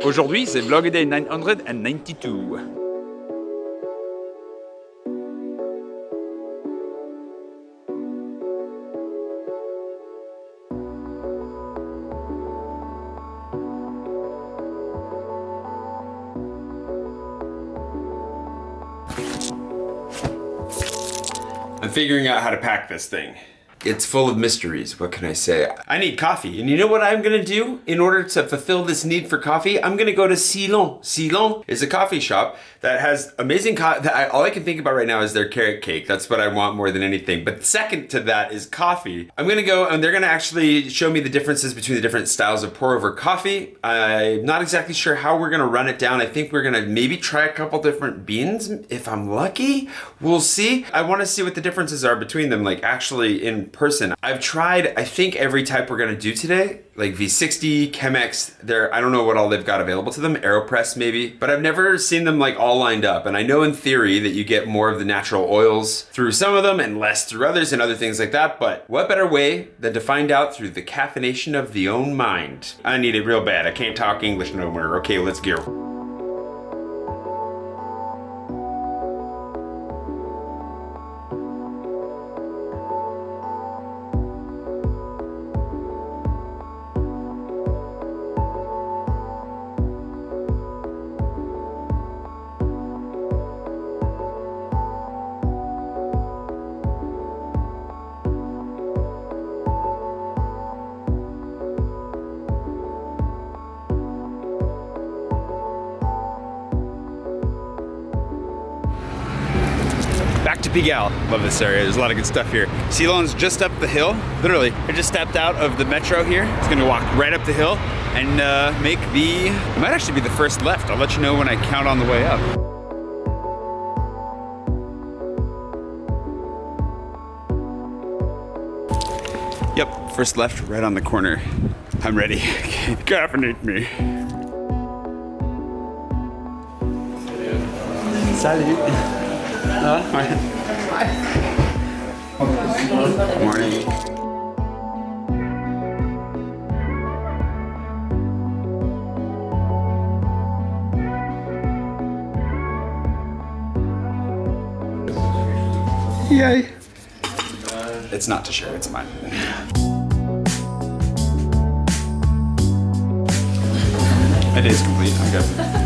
Aujourd'hui, c'est Vlog Day 992. I'm figuring out how to pack this thing. It's full of mysteries, what can I say? I need coffee, and you know what I'm gonna do? In order to fulfill this need for coffee, I'm gonna go to Sylon. Sylon is a coffee shop that has amazing all I can think about right now is their carrot cake. That's what I want more than anything. But second to that is coffee. I'm gonna go and they're gonna actually show me the differences between the different styles of pour over coffee. I'm not exactly sure how we're gonna run it down. I think we're gonna maybe try a couple different beans. If I'm lucky, we'll see. I wanna see what the differences are between them, like actually in person. I've tried, I think every type we're gonna do today, like V60, Chemex, I don't know what all they've got available to them, AeroPress maybe, but I've never seen them like all lined up. And I know in theory that you get more of the natural oils through some of them and less through others and other things like that. But what better way than to find out through the caffeination of the own mind? I need it real bad. I can't talk English no more. Okay, let's go. Back to Pigalle. Love this area. There's a lot of good stuff here. Sylon's just up the hill. Literally, I just stepped out of the metro here. It's gonna walk right up the hill and it might actually be the first left. I'll let you know when I count on the way up. Yep, first left, right on the corner. I'm ready. Caffeinate me. Salut. Good morning. Yay. It's not to share, it's mine. It is complete, I guess.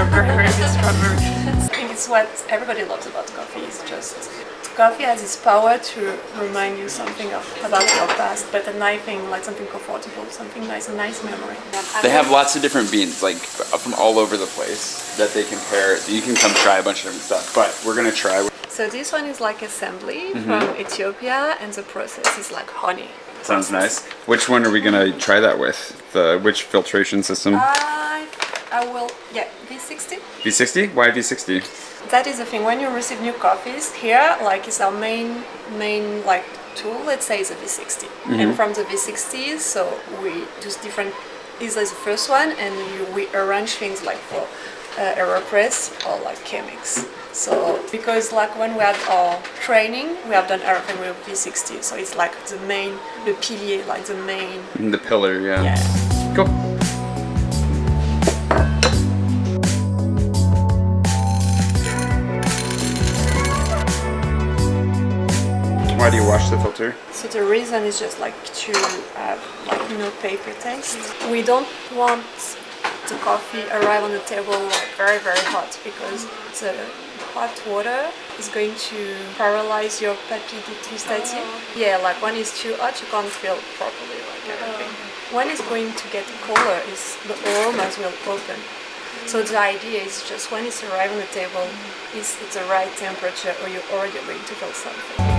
I think it's what everybody loves about coffee. It's just coffee has its power to remind you something about your past, but a nice thing, like something comfortable, something nice, a nice memory. They have lots of different beans, like from all over the place that they can pair. You can come try a bunch of different stuff, but we're gonna try. So this one is like assembly from Ethiopia, and the process is like honey. Sounds nice. Which one are we gonna try that with? Which filtration system? I will, yeah, V60. V60? Why V60? That is the thing, when you receive new coffees, here, like, is our main like tool, let's say, is a V60. And from the V60s, so we do different, this is the first one, and we arrange things like for AeroPress or like Chemex. So, because like when we had our training, we have done everything with V60, so it's like the main, the pilier, like the main. The pillar, yeah. Yeah. Cool. Why do you wash the filter? So the reason is just like to have like no paper taste. We don't want the coffee arrive on the table like very hot, because the hot water is going to paralyze your papilles gustatives. Yeah, like when it's too hot you can't feel properly like everything. When it's going to get cooler, the aromas will open. So the idea is just when it's arriving on the table, it's the right temperature, or you're already going to feel something.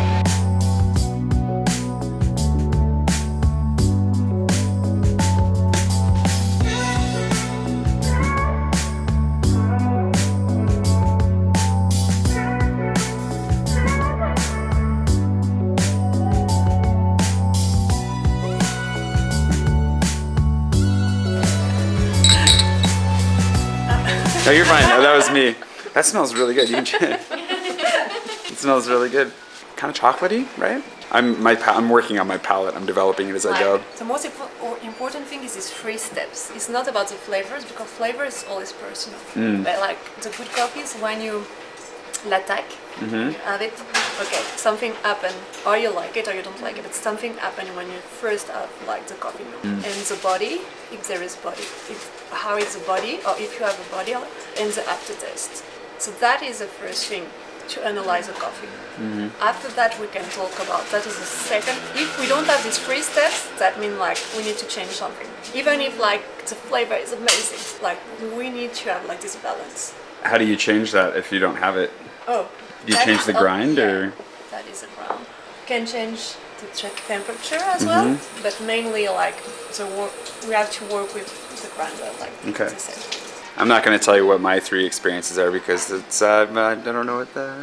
No, you're fine. No, that was me. That smells really good. You can It smells really good. Kind of chocolatey, right? I'm working on my palate. I'm developing it as I go. The most important thing is these 3 steps. It's not about the flavors, because flavor is always personal. But like the good coffees, when you l'attaque, you have it. Okay, something happened, or you like it or you don't like it. But something happened when you first have like the coffee milk. And the body, if there is body, how is the body, or if you have a body, and the aftertaste. So that is the first thing to analyze a coffee. After that we can talk about, that is the second. If we don't have these 3 steps, that means like we need to change something. Even if like the flavor is amazing, like we need to have like this balance. How do you change that if you don't have it? Oh, Do you change the grind or? That is a ground. You can change the temperature as well, but mainly like we have to work with the grinder, like Okay. the same. I'm not going to tell you what my 3 experiences are because it's I don't know what the.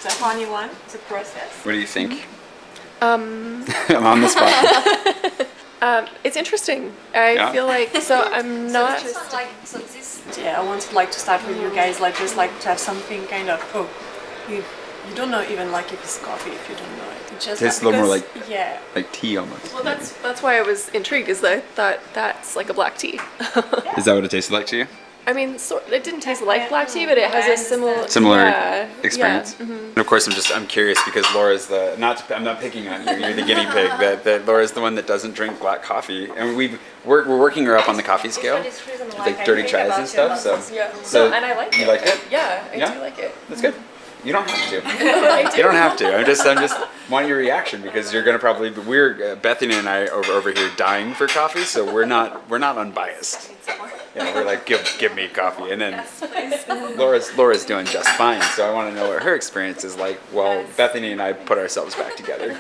The honey one, the process. What do you think? I'm on the spot. It's interesting. I feel like I'm not. Yeah, I wanted like to start with you guys, like just like to have something kind of you don't know even like if it's coffee if you don't know it. It just Tastes a little more yeah. like tea almost. Well, that's why I was intrigued, is that I thought that's like a black tea. Is that what it tasted like to you? I mean, it didn't taste like black tea, but it has a similar experience. Yeah, And of course, I'm curious because Laura's I'm not picking on you. You're the guinea pig. That Laura's the one that doesn't drink black coffee, and we're working her up on the coffee scale, with like dirty tries and stuff. So and I like it. You like it? Yeah, I do like it. That's good. You don't have to. I do. You don't have to. I'm just want your reaction because you're gonna probably. Bethany and I over here dying for coffee, so we're not unbiased. Yeah, we're like give me coffee, and then Laura's doing just fine. So I want to know what her experience is like. While Bethany and I put ourselves back together.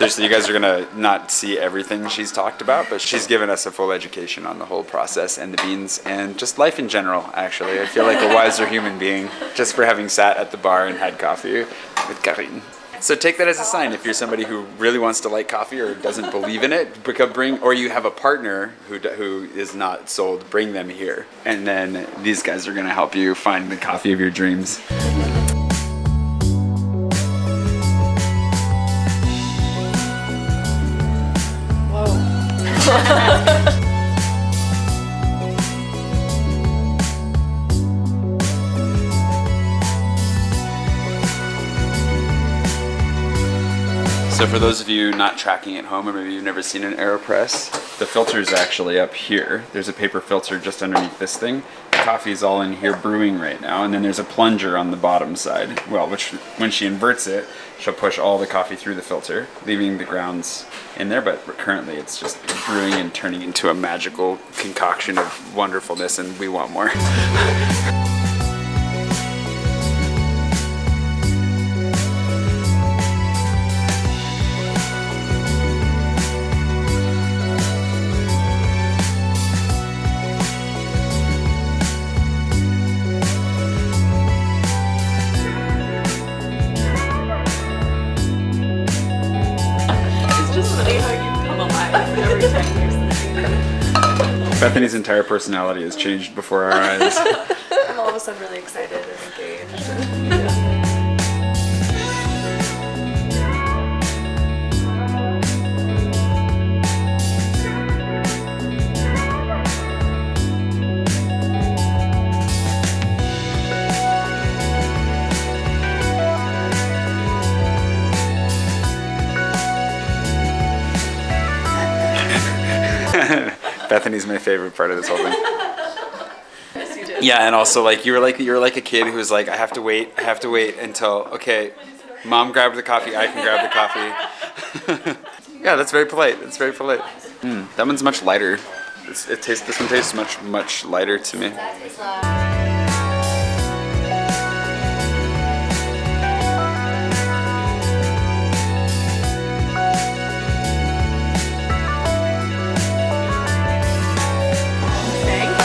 You guys are gonna not see everything she's talked about, but she's given us a full education on the whole process and the beans and just life in general. Actually, I feel like a wiser human being just for having sat at the bar and had coffee with Karine. So take that as a sign. If you're somebody who really wants to like coffee or doesn't believe in it, or you have a partner who is not sold, bring them here. And then these guys are going to help you find the coffee of your dreams. So for those of you not tracking at home, or maybe you've never seen an AeroPress, the filter is actually up here. There's a paper filter just underneath this thing. The coffee is all in here brewing right now, and then there's a plunger on the bottom side. Well, which when she inverts it, she'll push all the coffee through the filter, leaving the grounds in there, but currently it's just brewing and turning into a magical concoction of wonderfulness, and we want more. Bethany's entire personality has changed before our eyes. I'm all of a sudden really excited and engaged. Bethany's my favorite part of this whole thing. Yes, you did. Yeah, and also like you were like a kid who was like, I have to wait until Mom grabbed the coffee, I can grab the coffee. Yeah, that's very polite. That's very polite. That one's much lighter. This one tastes much lighter to me.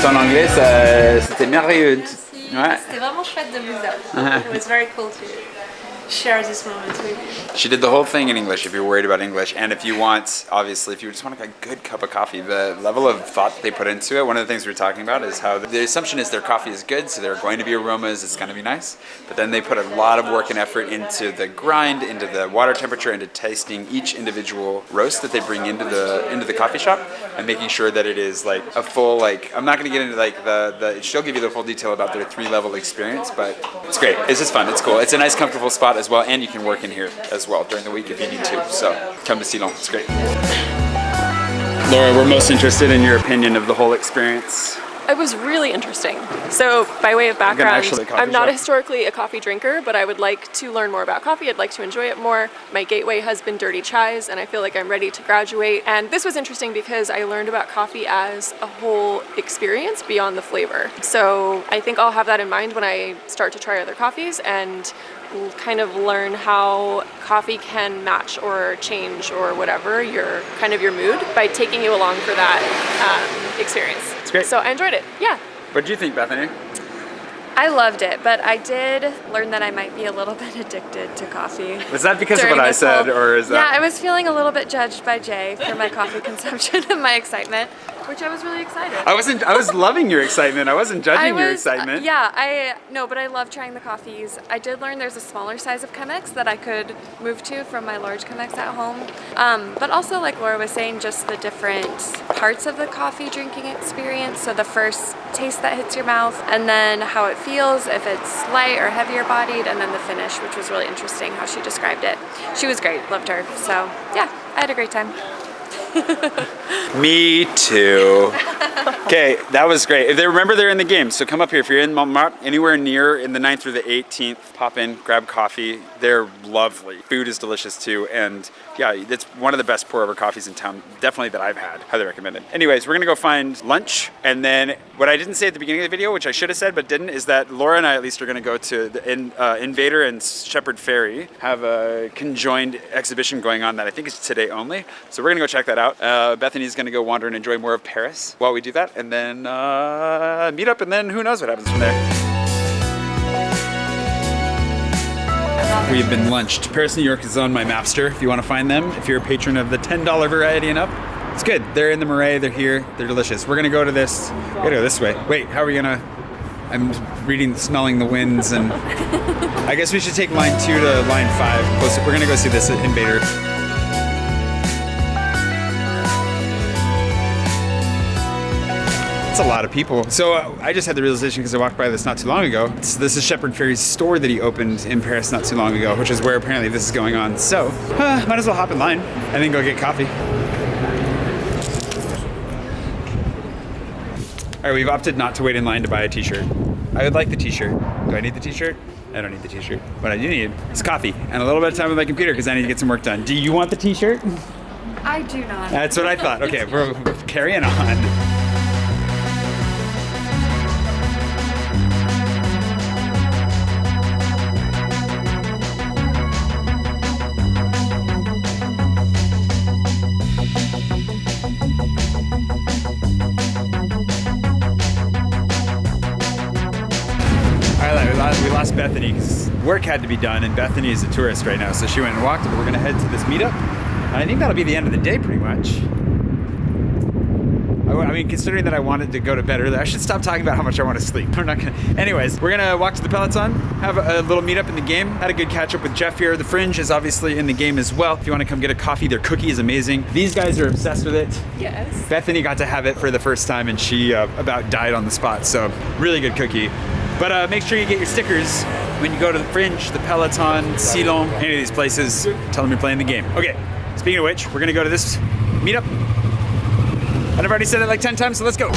En anglais, c'était merveilleux. Ouais. C'était vraiment chouette de vous avoir. It was very cool to share this moment with you. She did the whole thing in English if you're worried about English. And if you want, obviously, if you just want a good cup of coffee, the level of thought that they put into it, one of the things we were talking about is how the assumption is their coffee is good, so there are going to be aromas, it's going to be nice. But then they put a lot of work and effort into the grind, into the water temperature, into tasting each individual roast that they bring into the coffee shop and making sure that it is like a full, like, I'm not going to get into like she'll give you the full detail about their 3-level experience, but it's great. It's just fun. It's cool. It's a nice, comfortable spot as well, and you can work in here as well during the week if you need to. So come to Sylon. It's great. Laura, we're most interested in your opinion of the whole experience. It was really interesting. So by way of background, I'm not shop. historically a coffee drinker, but I would like to learn more about coffee. I'd like to enjoy it more. My gateway has been dirty chais, and I feel like I'm ready to graduate. And this was interesting because I learned about coffee as a whole experience beyond the flavor. So I think I'll have that in mind when I start to try other coffees and kind of learn how coffee can match or change or whatever your mood by taking you along for that experience. It's great. So I enjoyed it. Yeah. What did you think, Bethany? I loved it, but I did learn that I might be a little bit addicted to coffee. Was that because of what I said, or is that? Yeah, I was feeling a little bit judged by Jay for my coffee consumption and my excitement, which I was really excited. I was loving your excitement. I wasn't judging your excitement. But I love trying the coffees. I did learn there's a smaller size of Chemex that I could move to from my large Chemex at home. But also, like Laura was saying, just the different parts of the coffee drinking experience. So the first taste that hits your mouth, and then how it feels, if it's light or heavier bodied, and then the finish, which was really interesting how she described it. She was great, loved her. So yeah, I had a great time. Me too. Okay, that was great. If they remember, they're in the game, so come up here. If you're in Montmartre, anywhere near in the 9th through the 18th, pop in, grab coffee. They're lovely. Food is delicious too, and yeah, it's one of the best pour-over coffees in town, definitely that I've had. Highly recommended. Anyways, we're gonna go find lunch, and then what I didn't say at the beginning of the video, which I should have said but didn't, is that Laura and I at least are gonna go to the Invader and Shepherd Ferry, have a conjoined exhibition going on that I think is today only. So we're gonna go check that out. Bethany's gonna go wander and enjoy more of Paris while we do that, and then meet up, and then who knows what happens from there. We've been lunched. Paris, New York is on my Mapster if you want to find them. If you're a patron of the $10 variety and up, it's good. They're in the Marais, they're here, they're delicious. We're gonna go to this, we gotta go this way. Wait, how are we gonna, I'm smelling the winds, and I guess we should take line 2 to line 5. Closer. We're gonna go see this Invader. That's a lot of people. So I just had the realization because I walked by this not too long ago. This is Shepherd Ferry's store that he opened in Paris not too long ago, which is where apparently this is going on. So might as well hop in line and then go get coffee. All right, we've opted not to wait in line to buy a t-shirt. I would like the t-shirt. Do I need the t-shirt? I don't need the t-shirt. What I do need is coffee and a little bit of time with my computer because I need to get some work done. Do you want the t-shirt? I do not. That's what I thought. Okay, we're carrying on. We lost Bethany because work had to be done, and Bethany is a tourist right now, so she went and walked, but we're gonna head to this meetup, and I think that'll be the end of the day pretty much. I mean, considering that I wanted to go to bed early, I should stop talking about how much I want to sleep. We're not gonna. Anyways, we're gonna walk to the Peloton, have a little meetup in the game. Had a good catch up with Jeff here. The Fringe is obviously in the game as well. If you want to come get a coffee, their cookie is amazing. These guys are obsessed with it. Yes. Bethany got to have it for the first time, and she about died on the spot. So really good cookie. But make sure you get your stickers when you go to the Fringe, the Peloton, Sylon, any of these places. Tell them you're playing the game. Okay, speaking of which, we're gonna go to this meetup. And I've already said it like 10 times, so let's go.